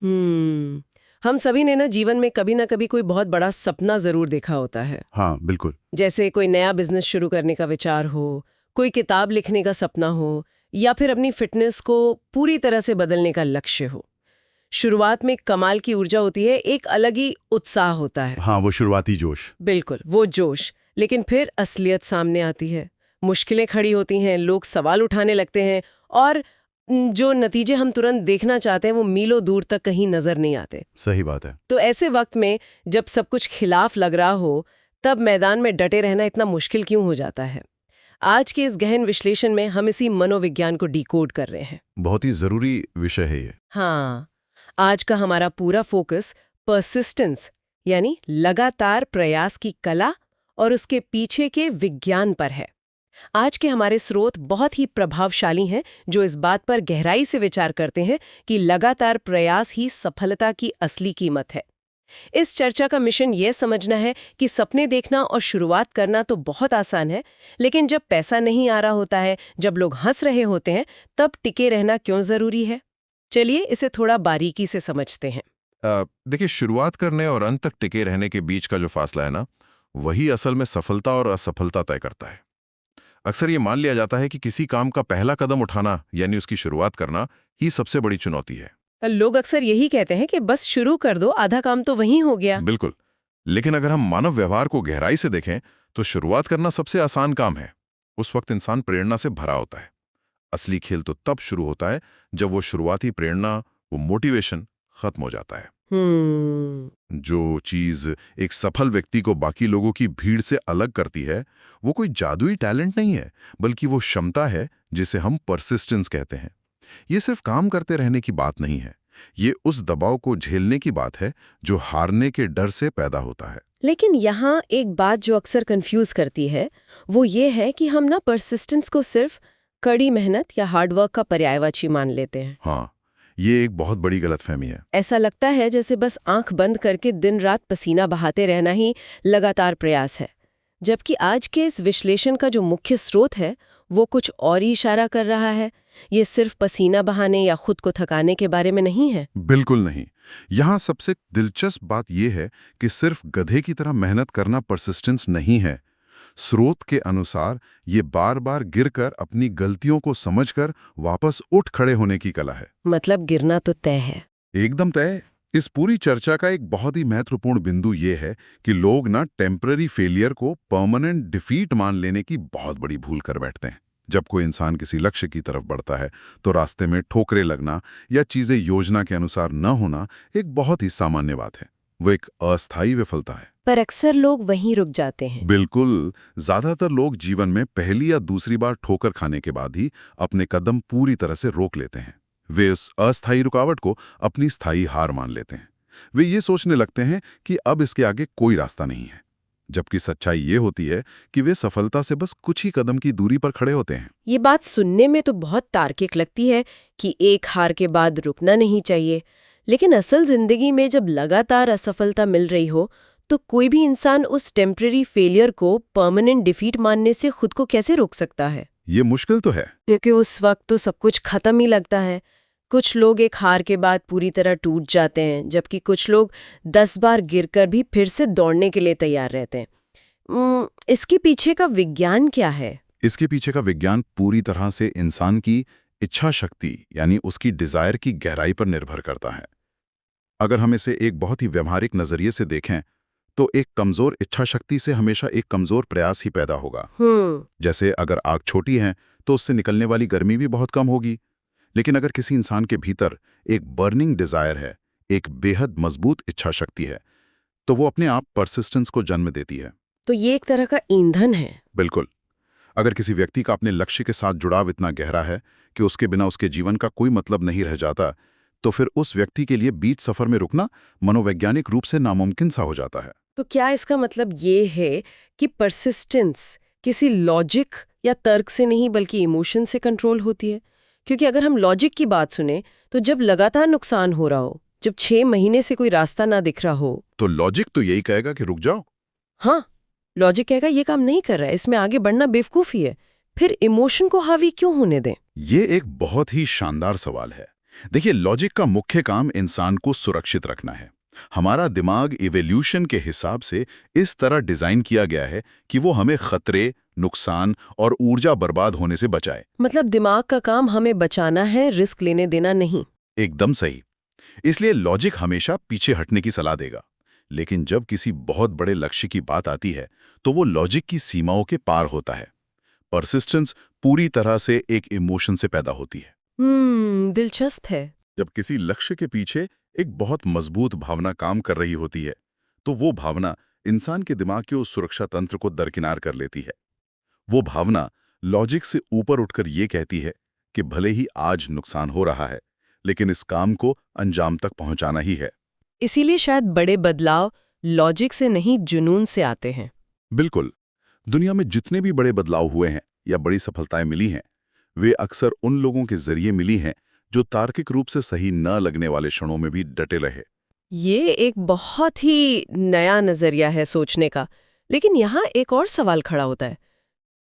हम सभी ने जीवन में कभी ना कभी कोई बहुत बड़ा सपना जरूर देखा होता है। हाँ बिल्कुल। जैसे कोई नया बिजनेस शुरू करने का विचार हो, कोई किताब लिखने का सपना हो, या फिर अपनी फिटनेस को पूरी तरह से बदलने का लक्ष्य हो। शुरुआत में कमाल की ऊर्जा होती है, एक अलग ही उत्साह होता है। हाँ, वो शुरुआती जोश। बिल्कुल, वो जोश। लेकिन फिर असलियत सामने आती है, मुश्किलें खड़ी होती हैं, लोग सवाल उठाने लगते हैं, और जो नतीजे हम तुरंत देखना चाहते हैं वो मीलों दूर तक कहीं नजर नहीं आते। सही बात है। तो ऐसे वक्त में जब सब कुछ खिलाफ लग रहा हो, तब मैदान में डटे रहना इतना मुश्किल क्यों हो जाता है? आज के इस गहन विश्लेषण में हम इसी मनोविज्ञान को डिकोड कर रहे हैं। बहुत ही जरूरी विषय है ये। हाँ, आज का हमारा पूरा फोकस परसिस्टेंस यानी लगातार प्रयास की कला और उसके पीछे के विज्ञान पर है। आज के हमारे स्रोत बहुत ही प्रभावशाली हैं, जो इस बात पर गहराई से विचार करते हैं कि लगातार प्रयास ही सफलता की असली कीमत है। इस चर्चा का मिशन ये समझना है कि सपने देखना और शुरुआत करना तो बहुत आसान है, लेकिन जब पैसा नहीं आ रहा होता है, जब लोग हंस रहे होते हैं, तब टिके रहना क्यों जरूरी है। चलिए इसे थोड़ा बारीकी से समझते हैं। देखिए, शुरुआत करने और अंत तक टिके रहने के बीच का जो फासला है ना, वही असल में सफलता और असफलता तय करता है। अक्सर ये मान लिया जाता है कि किसी काम का पहला कदम उठाना यानी उसकी शुरुआत करना ही सबसे बड़ी चुनौती है। लोग अक्सर यही कहते हैं कि बस शुरू कर दो, आधा काम तो वहीं हो गया। बिल्कुल। लेकिन अगर हम मानव व्यवहार को गहराई से देखें तो शुरुआत करना सबसे आसान काम है। उस वक्त इंसान प्रेरणा से भरा होता है। असली खेल तो तब शुरू होता है जब वो शुरुआती प्रेरणा, वो मोटिवेशन खत्म हो जाता है। जो चीज एक सफल व्यक्ति को बाकी लोगों की भीड़ से अलग करती है, वो कोई जादुई टैलेंट नहीं है, बल्कि वो क्षमता है जिसे हम परसिस्टेंस कहते हैं। ये सिर्फ काम करते रहने की बात नहीं है, ये उस दबाव को झेलने की बात है जो हारने के डर से पैदा होता है। लेकिन यहाँ एक बात जो अक्सर कंफ्यूज करती है, वो ये है कि हम परसिस्टेंस को सिर्फ कड़ी मेहनत या हार्डवर्क का पर्यायवाची मान लेते हैं। हाँ, ये एक बहुत बड़ी गलतफहमी है। ऐसा लगता है जैसे बस आंख बंद करके दिन रात पसीना बहाते रहना ही लगातार प्रयास है, जबकि आज के इस विश्लेषण का जो मुख्य स्रोत है वो कुछ और ही इशारा कर रहा है। ये सिर्फ पसीना बहाने या खुद को थकाने के बारे में नहीं है। बिल्कुल नहीं। यहाँ सबसे दिलचस्प बात यह है कि सिर्फ गधे की तरह मेहनत करना परसिस्टेंस नहीं है। स्रोत के अनुसार ये बार बार गिरकर अपनी गलतियों को समझकर वापस उठ खड़े होने की कला है। मतलब गिरना तो तय है। एकदम तय। इस पूरी चर्चा का एक बहुत ही महत्वपूर्ण बिंदु ये है कि लोग टेम्पररी फेलियर को परमानेंट डिफीट मान लेने की बहुत बड़ी भूल कर बैठते हैं। जब कोई इंसान किसी लक्ष्य की तरफ बढ़ता है तो रास्ते में ठोकरें लगना या चीजें योजना के अनुसार न होना एक बहुत ही सामान्य बात है। वो एक अस्थायी विफलता है। पर अक्सर लोग वहीं रुक जाते हैं। बिल्कुल। ज्यादातर लोग जीवन में पहली या दूसरी बार ठोकर खाने के बाद ही अपने कदम पूरी तरह से रोक लेते हैं। वे उस अस्थायी रुकावट को अपनी स्थायी हार मान लेते हैं। वे ये सोचने लगते हैं कि अब इसके आगे कोई रास्ता नहीं है, जबकि सच्चाई ये होती है कि वे सफलता से बस कुछ ही कदम की दूरी पर खड़े होते हैं। ये बात सुनने में तो बहुत तार्किक लगती है कि एक हार के बाद रुकना नहीं चाहिए, लेकिन असल जिंदगी में जब लगातार असफलता मिल रही हो तो कोई भी इंसान उस टेम्पररी फेलियर को परमानेंट डिफीट मानने से खुद को कैसे रोक सकता है? ये मुश्किल तो है, क्योंकि उस वक्त तो सब कुछ खत्म ही लगता है। कुछ लोग एक हार के बाद पूरी तरह टूट जाते हैं, जबकि कुछ लोग 10 बार गिरकर भी फिर से दौड़ने के लिए तैयार रहते हैं। इसके पीछे का विज्ञान क्या है? इसके पीछे का विज्ञान पूरी तरह से इंसान की इच्छा शक्ति यानी उसकी डिजायर की गहराई पर निर्भर करता है। अगर हम इसे एक बहुत ही व्यवहारिक नजरिए से देखें तो एक कमजोर इच्छा शक्ति से हमेशा एक कमजोर प्रयास ही पैदा होगा। जैसे अगर आग छोटी है तो उससे निकलने वाली गर्मी भी बहुत कम होगी। लेकिन अगर किसी इंसान के भीतर एक बर्निंग डिजायर है, एक बेहद मजबूत इच्छा शक्ति है, तो वो अपने आप परसिस्टेंस को जन्म देती है। तो ये एक तरह का ईंधन है। बिल्कुल। अगर किसी व्यक्ति का अपने लक्ष्य के साथ जुड़ाव इतना गहरा है कि उसके बिना उसके जीवन का कोई मतलब नहीं रह जाता, तो फिर उस व्यक्ति के लिए बीच सफर में रुकना मनोवैज्ञानिक रूप से नामुमकिन सा हो जाता है। तो क्या इसका मतलब ये है कि परसिस्टेंस किसी लॉजिक या तर्क से नहीं बल्कि इमोशन से कंट्रोल होती है? क्योंकि अगर हम लॉजिक की बात सुने तो जब लगातार नुकसान हो रहा हो, जब 6 महीने से कोई रास्ता ना दिख रहा हो, तो लॉजिक तो यही कहेगा कि रुक जाओ। हाँ, लॉजिक कहेगा ये काम नहीं कर रहा है, इसमें आगे बढ़ना बेवकूफ़ी है। फिर इमोशन को हावी क्यों होने दें? ये एक बहुत ही शानदार सवाल है। देखिए, लॉजिक का मुख्य काम इंसान को सुरक्षित रखना है। हमारा दिमाग इवोल्यूशन के हिसाब से इस तरह डिजाइन किया गया है कि वो हमें खतरे, नुकसान और ऊर्जा बर्बाद होने से बचाए। मतलब दिमाग का काम हमें बचाना है, रिस्क लेने देना नहीं। एकदम सही। इसलिए लॉजिक हमेशा पीछे हटने की सलाह देगा। लेकिन जब किसी बहुत बड़े लक्ष्य की बात आती है तो वो लॉजिक की सीमाओं के पार होता है। परसिस्टेंस पूरी तरह से एक इमोशन से पैदा होती है। दिलचस्प है। जब किसी लक्ष्य के पीछे एक बहुत मजबूत भावना काम कर रही होती है तो वो भावना इंसान के दिमाग के उस सुरक्षा तंत्र को दरकिनार कर लेती है। वो भावना लॉजिक से ऊपर उठकर ये कहती है कि भले ही आज नुकसान हो रहा है, लेकिन इस काम को अंजाम तक पहुंचाना ही है। इसीलिए शायद बड़े बदलाव लॉजिक से नहीं, जुनून से आते हैं। बिल्कुल। दुनिया में जितने भी बड़े बदलाव हुए हैं या बड़ी सफलताएं मिली हैं, वे अक्सर उन लोगों के जरिए मिली हैं जो तार्किक रूप से सही न लगने वाले क्षणों में भी डटे रहे। ये एक बहुत ही नया नजरिया है सोचने का। लेकिन यहाँ एक और सवाल खड़ा होता है,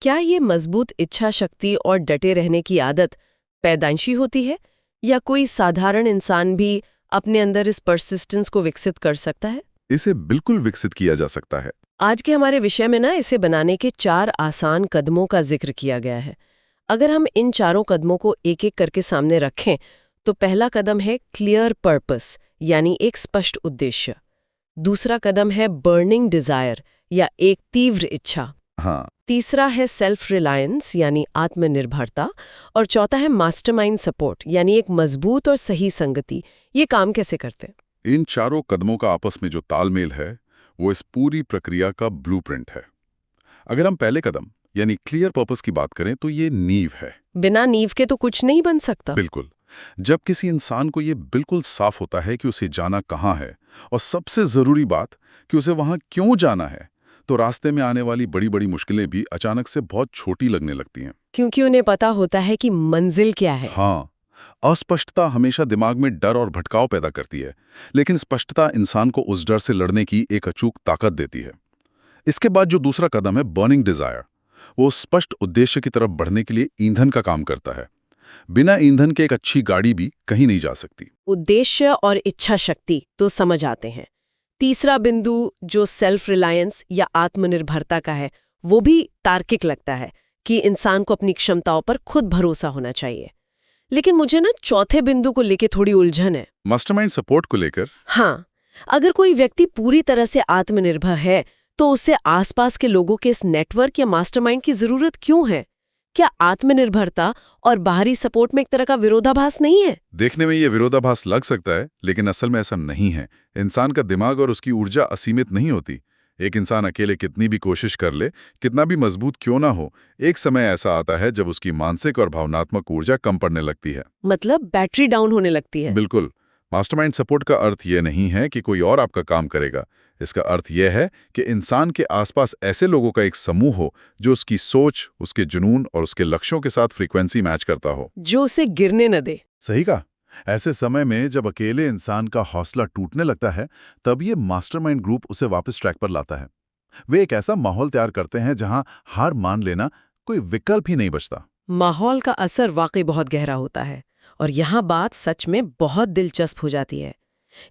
क्या ये मजबूत इच्छा शक्ति और डटे रहने की आदत पैदाइशी होती है, या कोई साधारण इंसान भी अपने अंदर इस परसिस्टेंस को विकसित कर सकता है? इसे बिल्कुल विकसित किया जा सकता है। आज के हमारे विषय में इसे बनाने के 4 आसान कदमों का जिक्र किया गया है। अगर हम इन चारों कदमों को एक एक करके सामने रखें तो पहला कदम है क्लियर पर्पस, यानी एक स्पष्ट उद्देश्य। दूसरा कदम है बर्निंग डिजायर, या एक तीव्र इच्छा। हाँ। तीसरा है सेल्फ रिलायंस, यानी आत्मनिर्भरता। और चौथा है मास्टरमाइंड सपोर्ट, यानी एक मजबूत और सही संगति। ये काम कैसे करते हैं? इन चारों कदमों का आपस में जो तालमेल है वो इस पूरी प्रक्रिया का ब्लूप्रिंट है। अगर हम पहले कदम यानी क्लियर पर्पस की बात करें तो ये नींव है। बिना नींव के तो कुछ नहीं बन सकता। बिल्कुल। जब किसी इंसान को ये बिल्कुल साफ होता है कि उसे जाना कहाँ है, और सबसे जरूरी बात कि उसे वहां क्यों जाना है, तो रास्ते में आने वाली बड़ी बड़ी मुश्किलें भी अचानक से बहुत छोटी लगने लगती हैं। क्योंकि उन्हें पता होता है कि मंजिल क्या है। हाँ। अस्पष्टता हमेशा दिमाग में डर और भटकाव पैदा करती है, लेकिन स्पष्टता इंसान को उस डर से लड़ने की एक अचूक ताकत देती है। इसके बाद जो दूसरा कदम है बर्निंग डिजायर, वो स्पष्ट उद्देश्य की तरफ बढ़ने के लिए ईंधन का काम करता है। बिना ईंधन के एक अच्छी गाड़ी भी कहीं नहीं जा सकती। उद्देश्य और इच्छा शक्ति तो समझ आते हैं। तीसरा बिंदु जो सेल्फ रिलायंस या आत्मनिर्भरता का है, वो भी तार्किक लगता है कि इंसान को अपनी क्षमताओं पर खुद भरोसा होना चाहिए। लेकिन मुझे चौथे बिंदु को लेके थोड़ी उलझन है। मास्टरमाइंड सपोर्ट को लेकर? हाँ, अगर कोई व्यक्ति पूरी तरह से आत्मनिर्भर है तो उससे आसपास के लोगों के इस नेटवर्क या मास्टरमाइंड की जरूरत क्यों है? क्या आत्मनिर्भरता और बाहरी सपोर्ट में एक तरह का विरोधाभास नहीं है? देखने में ये विरोधाभास लग सकता है, लेकिन असल में ऐसा नहीं है। इंसान का दिमाग और उसकी ऊर्जा असीमित नहीं होती। एक इंसान अकेले कितनी भी कोशिश कर ले, कितना भी मजबूत क्यों ना हो, एक समय ऐसा आता है जब उसकी मानसिक और भावनात्मक ऊर्जा कम पड़ने लगती है। मतलब बैटरी डाउन होने लगती है। बिल्कुल। मास्टरमाइंड सपोर्ट का अर्थ ये नहीं है कि कोई और आपका काम करेगा। इसका अर्थ यह है कि इंसान के आसपास ऐसे लोगों का एक समूह हो जो उसकी सोच, उसके जुनून और उसके लक्ष्यों के साथ फ्रीक्वेंसी मैच करता हो, जो उसे गिरने न दे। सही कहा। ऐसे समय में जब अकेले इंसान का हौसला टूटने लगता है, तब ये मास्टरमाइंड ग्रुप उसे वापस ट्रैक पर लाता है। वे एक ऐसा माहौल तैयार करते हैं जहां हार मान लेना कोई विकल्प ही नहीं बचता। माहौल का असर वाकई बहुत गहरा होता है, और यहाँ बात सच में बहुत दिलचस्प हो जाती है।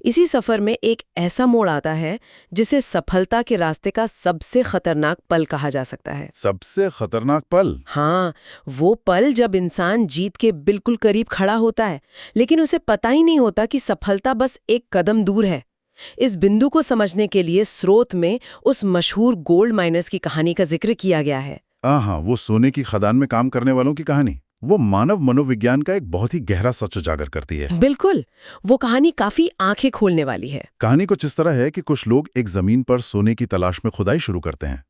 इसी सफर में एक ऐसा मोड़ आता है जिसे सफलता के रास्ते का सबसे खतरनाक पल कहा जा सकता है। सबसे खतरनाक पल? हाँ, वो पल जब इंसान जीत के बिल्कुल करीब खड़ा होता है, लेकिन उसे पता ही नहीं होता कि सफलता बस एक कदम दूर है। इस बिंदु को समझने के लिए स्रोत में उस मशहूर गोल्ड माइनर्स की कहानी का जिक्र किया गया है। हाँ, वो सोने की खदान में काम करने वालों की कहानी। वो मानव मनोविज्ञान का एक बहुत ही गहरा सच उजागर करती है। बिल्कुल, वो कहानी काफी आंखें खोलने वाली है। कहानी कुछ इस तरह है कि कुछ लोग एक जमीन पर सोने की तलाश में खुदाई शुरू करते हैं।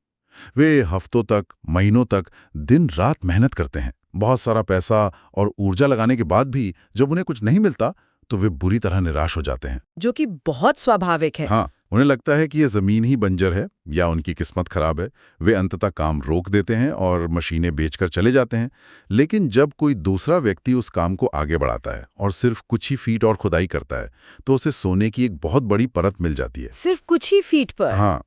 वे हफ्तों तक, महीनों तक दिन रात मेहनत करते हैं। बहुत सारा पैसा और ऊर्जा लगाने के बाद भी जब उन्हें कुछ नहीं मिलता तो वे बुरी तरह निराश हो जाते हैं। जो कि बहुत स्वाभाविक है। हाँ, उन्हें लगता है कि ये जमीन ही बंजर है या उनकी किस्मत खराब है। वे अंततः काम रोक देते हैं और मशीनें बेचकर चले जाते हैं। लेकिन जब कोई दूसरा व्यक्ति उस काम को आगे बढ़ाता है और सिर्फ कुछ ही फीट और खुदाई करता है तो उसे सोने की एक बहुत बड़ी परत मिल जाती है। सिर्फ कुछ ही फीट पर? हाँ,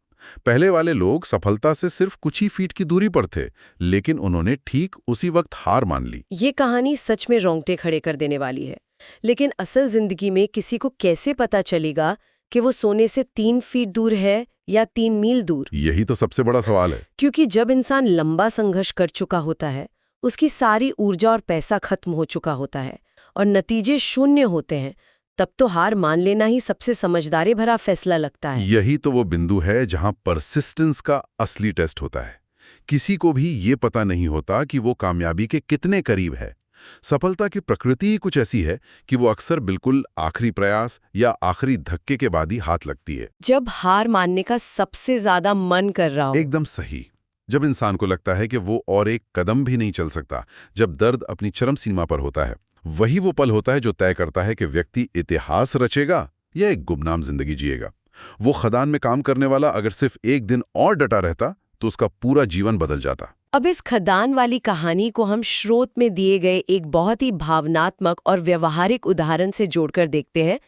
पहले वाले लोग सफलता से सिर्फ कुछ ही फीट की दूरी पर थे, लेकिन उन्होंने ठीक उसी वक्त हार मान ली। ये कहानी सच में रोंगटे खड़े कर देने वाली है। लेकिन असल जिंदगी में किसी को कैसे पता चलेगा कि वो सोने से 3 फीट दूर है या 3 मील दूर? यही तो सबसे बड़ा सवाल है। क्योंकि जब इंसान लंबा संघर्ष कर चुका होता है, उसकी सारी ऊर्जा और पैसा खत्म हो चुका होता है और नतीजे शून्य होते हैं, तब तो हार मान लेना ही सबसे समझदारी भरा फैसला लगता है। यही तो वो बिंदु है जहां परसिस्टेंस का असली टेस्ट होता है। किसी को भी ये पता नहीं होता कि वो कामयाबी के कितने करीब है। सफलता की प्रकृति ही कुछ ऐसी है कि वो अक्सर बिल्कुल आखिरी प्रयास या आखिरी धक्के के बाद ही हाथ लगती है। जब हार मानने का सबसे ज्यादा मन कर रहा हो। एकदम सही। जब इंसान को लगता है कि वो और एक कदम भी नहीं चल सकता, जब दर्द अपनी चरम सीमा पर होता है, वही वो पल होता है जो तय करता है कि व्यक्ति इतिहास रचेगा या एक गुमनाम जिंदगी जिएगा। वो खदान में काम करने वाला अगर सिर्फ एक दिन और डटा रहता तो उसका पूरा जीवन बदल जाता। अब इस खदान वाली कहानी को हम स्रोत में दिए गए एक बहुत ही भावनात्मक और व्यवहारिक उदाहरण से जोड़कर देखते हैं,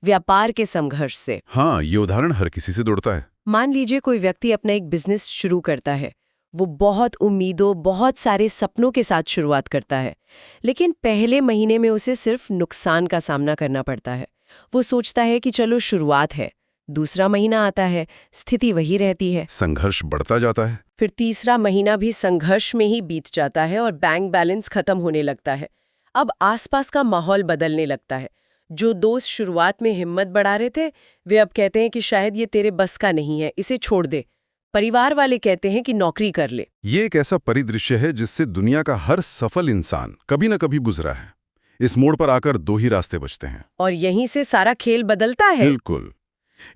व्यापार के संघर्ष से। हाँ, ये उदाहरण हर किसी से जुड़ता है। मान लीजिए कोई व्यक्ति अपना एक बिजनेस शुरू करता है। वो बहुत उम्मीदों, बहुत सारे सपनों के साथ शुरुआत करता है, लेकिन पहले महीने में उसे सिर्फ नुकसान का सामना करना पड़ता है। वो सोचता है कि चलो शुरुआत है। दूसरा महीना आता है, स्थिति वही रहती है। संघर्ष बढ़ता जाता है। फिर तीसरा महीना भी संघर्ष में ही बीत जाता है और बैंक बैलेंस खत्म होने लगता है। अब आसपास का माहौल बदलने लगता है। जो दोस्त शुरुआत में हिम्मत बढ़ा रहे थे, वे अब कहते हैं कि शायद ये तेरे बस का नहीं है, इसे छोड़ दे। परिवार वाले कहते हैं कि नौकरी कर ले। ये एक ऐसा परिदृश्य है जिससे दुनिया का हर सफल इंसान कभी न कभी गुजरा है। इस मोड़ पर आकर दो ही रास्ते बचते हैं। और यहीं से सारा खेल बदलता है। बिल्कुल।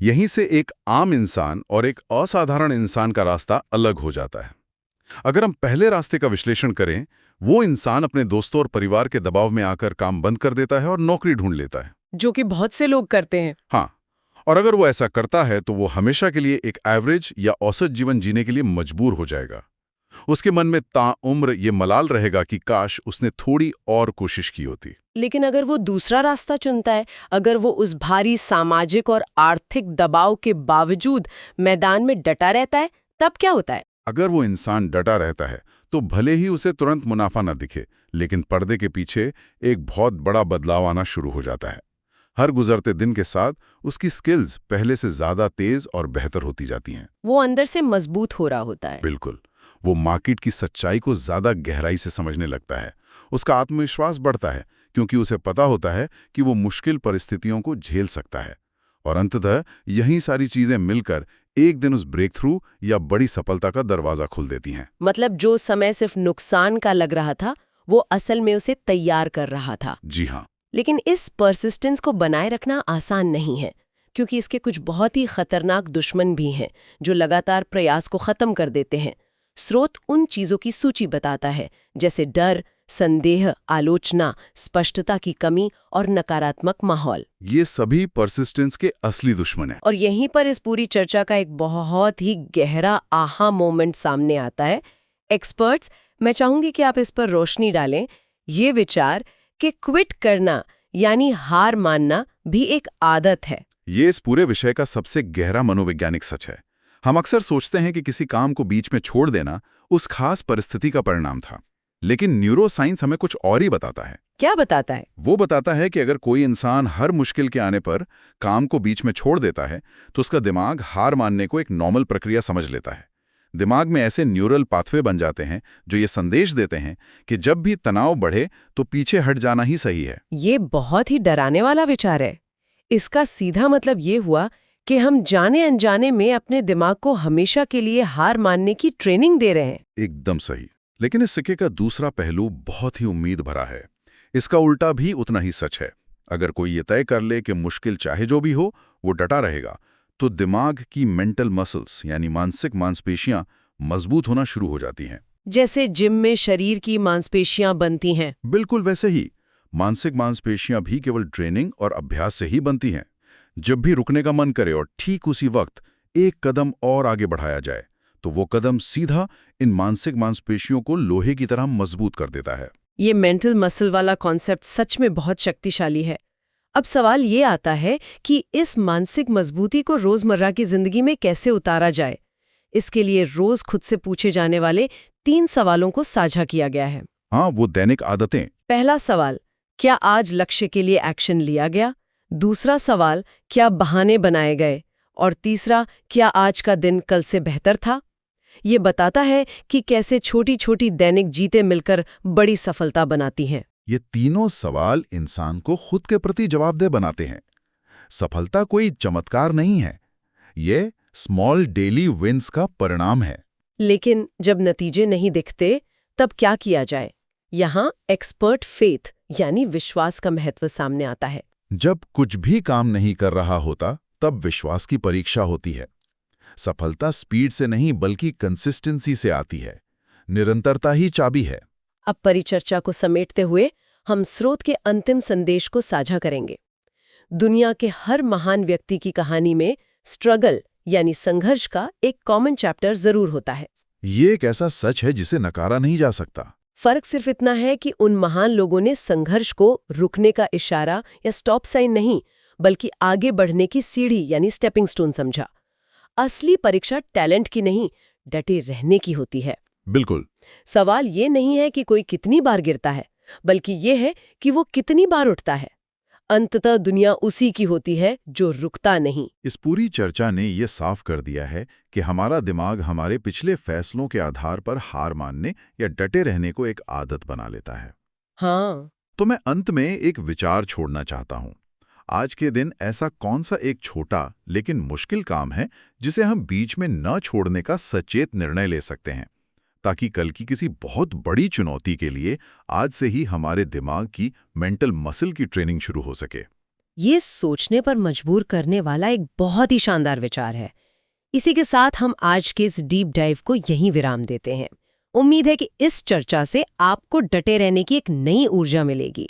यहीं से एक आम इंसान और एक असाधारण इंसान का रास्ता अलग हो जाता है। अगर हम पहले रास्ते का विश्लेषण करें, वो इंसान अपने दोस्तों और परिवार के दबाव में आकर काम बंद कर देता है और नौकरी ढूंढ लेता है, जो कि बहुत से लोग करते हैं। हाँ, और अगर वो ऐसा करता है तो वो हमेशा के लिए एक एवरेज या औसत जीवन जीने के लिए मजबूर हो जाएगा। उसके मन में ताउम्र ये मलाल रहेगा कि काश उसने थोड़ी और कोशिश की होती। लेकिन अगर वो दूसरा रास्ता चुनता है, अगर वो उस भारी सामाजिक और आर्थिक दबाव के बावजूद मैदान में डटा रहता है, तब क्या होता है? अगर वो इंसान डटा रहता है तो भले ही उसे तुरंत मुनाफा न दिखे, लेकिन पर्दे के पीछे एक बहुत बड़ा बदलाव आना शुरू हो जाता है। हर गुजरते दिन के साथ उसकी स्किल्स पहले से ज्यादा तेज और बेहतर होती जाती हैं। वो अंदर से मजबूत हो रहा होता है। बिल्कुल। वो मार्केट की सच्चाई को ज्यादा गहराई से समझने लगता है। उसका आत्मविश्वास बढ़ता है क्योंकि उसे पता होता है कि वो मुश्किल परिस्थितियों को झेल सकता है। और अंततः यही सारी चीजें मिलकर एक दिन उस ब्रेक थ्रू या बड़ी सफलता का दरवाजा खोल देती हैं। मतलब जो समय सिर्फ नुकसान का लग रहा था, वो असल में उसे तैयार कर रहा था। जी हाँ। लेकिन इस परसिस्टेंस को बनाए रखना आसान नहीं है, क्योंकि इसके कुछ बहुत ही खतरनाक दुश्मन भी हैं जो लगातार प्रयास को खत्म कर देते हैं। स्रोत उन चीजों की सूची बताता है, जैसे डर, संदेह, आलोचना, स्पष्टता की कमी और नकारात्मक माहौल। ये सभी परसिस्टेंस के असली दुश्मन हैं। और यहीं पर इस पूरी चर्चा का एक बहुत ही गहरा आहा मोमेंट सामने आता है। एक्सपर्ट्स, मैं चाहूंगी कि आप इस पर रोशनी डालें। ये विचार कि क्विट करना यानी हार मानना भी एक आदत है। ये इस पूरे विषय का सबसे गहरा मनोवैज्ञानिक सच है। हम अक्सर सोचते हैं कि किसी काम को बीच में छोड़ देना उस खास परिस्थिति का परिणाम था, लेकिन न्यूरोसाइंस हमें कुछ और ही बताता है। क्या बताता है? वो बताता है कि अगर कोई इंसान हर मुश्किल के आने पर काम को बीच में छोड़ देता है तो उसका दिमाग हार मानने को एक नॉर्मल प्रक्रिया समझ लेता है। दिमाग में ऐसे न्यूरल पाथवे बन जाते हैं जो ये संदेश देते हैं कि जब भी तनाव बढ़े तो पीछे हट जाना ही सही है। ये बहुत ही डराने वाला विचार है। इसका सीधा मतलब ये हुआ कि हम जाने अनजाने में अपने दिमाग को हमेशा के लिए हार मानने की ट्रेनिंग दे रहे हैं। एकदम सही। लेकिन इस सिक्के का दूसरा पहलू बहुत ही उम्मीद भरा है। इसका उल्टा भी उतना ही सच है। अगर कोई ये तय कर ले कि मुश्किल चाहे जो भी हो वो डटा रहेगा, तो दिमाग की मेंटल मसल्स यानी मानसिक मांसपेशियां मजबूत होना शुरू हो जाती हैं। जैसे जिम में शरीर की मांसपेशियां बनती हैं। बिल्कुल वैसे ही मानसिक मांसपेशियां भी केवल ट्रेनिंग और अभ्यास से ही बनती हैं। जब भी रुकने का मन करे और ठीक उसी वक्त एक कदम और आगे बढ़ाया जाए, तो वो कदम सीधा इन मानसिक मांसपेशियों को लोहे की तरह मजबूत कर देता है। ये मेंटल मसल वाला कॉन्सेप्ट सच में बहुत शक्तिशाली है। अब सवाल ये आता है कि इस मानसिक मजबूती को रोजमर्रा की जिंदगी में कैसे उतारा जाए। इसके लिए रोज खुद से पूछे जाने वाले 3 सवालों को साझा किया गया है। हाँ, वो दैनिक आदतें। पहला सवाल, क्या आज लक्ष्य के लिए एक्शन लिया गया? दूसरा सवाल, क्या बहाने बनाए गए? और तीसरा, क्या आज का दिन कल से बेहतर था? ये बताता है कि कैसे छोटी छोटी दैनिक जीतें मिलकर बड़ी सफलता बनाती हैं। ये तीनों सवाल इंसान को खुद के प्रति जवाबदेह बनाते हैं। सफलता कोई चमत्कार नहीं है, ये स्मॉल डेली विंस का परिणाम है। लेकिन जब नतीजे नहीं दिखते, तब क्या किया जाए? यहाँ एक्सपर्ट फेथ यानी विश्वास का महत्व सामने आता है। जब कुछ भी काम नहीं कर रहा होता, तब विश्वास की परीक्षा होती है। सफलता स्पीड से नहीं बल्कि कंसिस्टेंसी से आती है। निरंतरता ही चाबी है। अब परिचर्चा को समेटते हुए हम स्रोत के अंतिम संदेश को साझा करेंगे। दुनिया के हर महान व्यक्ति की कहानी में स्ट्रगल यानी संघर्ष का एक कॉमन चैप्टर जरूर होता है। ये एक ऐसा सच है जिसे नकारा नहीं जा सकता। फर्क सिर्फ इतना है कि उन महान लोगों ने संघर्ष को रुकने का इशारा या स्टॉप साइन नहीं, बल्कि आगे बढ़ने की सीढ़ी यानी स्टेपिंग स्टोन समझा। असली परीक्षा टैलेंट की नहीं, डटे रहने की होती है। बिल्कुल। सवाल ये नहीं है कि कोई कितनी बार गिरता है, बल्कि ये है कि वो कितनी बार उठता है। अंततः दुनिया उसी की होती है जो रुकता नहीं। इस पूरी चर्चा ने ये साफ कर दिया है कि हमारा दिमाग हमारे पिछले फैसलों के आधार पर हार मानने या डटे रहने को एक आदत बना लेता है। हाँ, तो मैं अंत में एक विचार छोड़ना चाहता हूँ। आज के दिन ऐसा कौन सा एक छोटा लेकिन मुश्किल काम है जिसे हम बीच में न छोड़ने का सचेत निर्णय ले सकते हैं, ताकि कल की किसी बहुत बड़ी चुनौती के लिए आज से ही हमारे दिमाग की मेंटल मसल की ट्रेनिंग शुरू हो सके। ये सोचने पर मजबूर करने वाला एक बहुत ही शानदार विचार है। इसी के साथ हम आज के इस डीप डाइव को यहीं विराम देते हैं। उम्मीद है कि इस चर्चा से आपको डटे रहने की एक नई ऊर्जा मिलेगी।